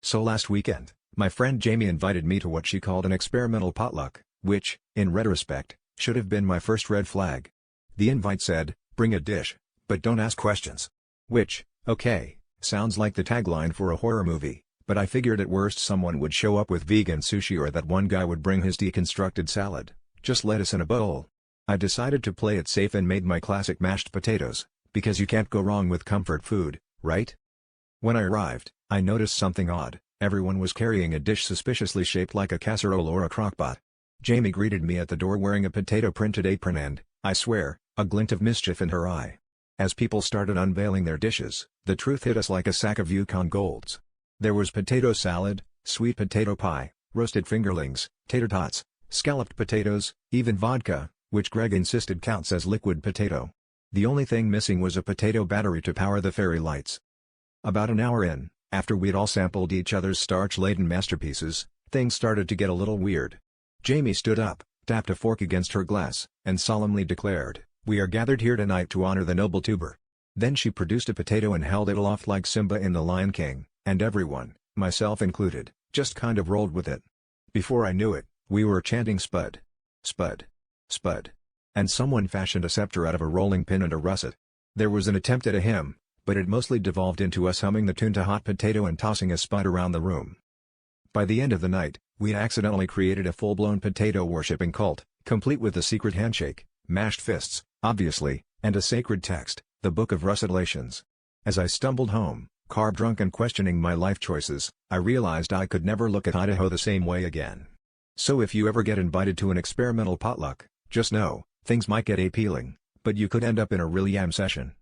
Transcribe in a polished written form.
So last weekend, my friend Jamie invited me to what she called an experimental potluck, which, in retrospect, should have been my first red flag. The invite said, "Bring a dish, but don't ask questions." Which, okay, sounds like the tagline for a horror movie, but I figured at worst someone would show up with vegan sushi or that one guy would bring his deconstructed salad, just lettuce in a bowl. I decided to play it safe and made my classic mashed potatoes, because you can't go wrong with comfort food, right? When I arrived, I noticed something odd. Everyone was carrying a dish suspiciously shaped like a casserole or a crockpot. Jamie greeted me at the door wearing a potato-printed apron and, I swear, a glint of mischief in her eye. As people started unveiling their dishes, the truth hit us like a sack of Yukon Golds. There was potato salad, sweet potato pie, roasted fingerlings, tater tots, scalloped potatoes, even vodka, which Greg insisted counts as liquid potato. The only thing missing was a potato battery to power the fairy lights. About an hour in, after we'd all sampled each other's starch-laden masterpieces, things started to get a little weird. Jamie stood up, tapped a fork against her glass, and solemnly declared, "We are gathered here tonight to honor the noble tuber." Then she produced a potato and held it aloft like Simba in The Lion King, and everyone, myself included, just kind of rolled with it. Before I knew it, we were chanting Spud. Spud. Spud. And someone fashioned a scepter out of a rolling pin and a russet. There was an attempt at a hymn, but it mostly devolved into us humming the tune to Hot Potato and tossing a spud around the room. By the end of the night, we accidentally created a full-blown potato-worshipping cult, complete with a secret handshake, mashed fists, obviously, and a sacred text, the Book of Russelations. As I stumbled home, carb-drunk and questioning my life choices, I realized I could never look at Idaho the same way again. So if you ever get invited to an experimental potluck, just know, things might get appealing, but you could end up in a real yam session.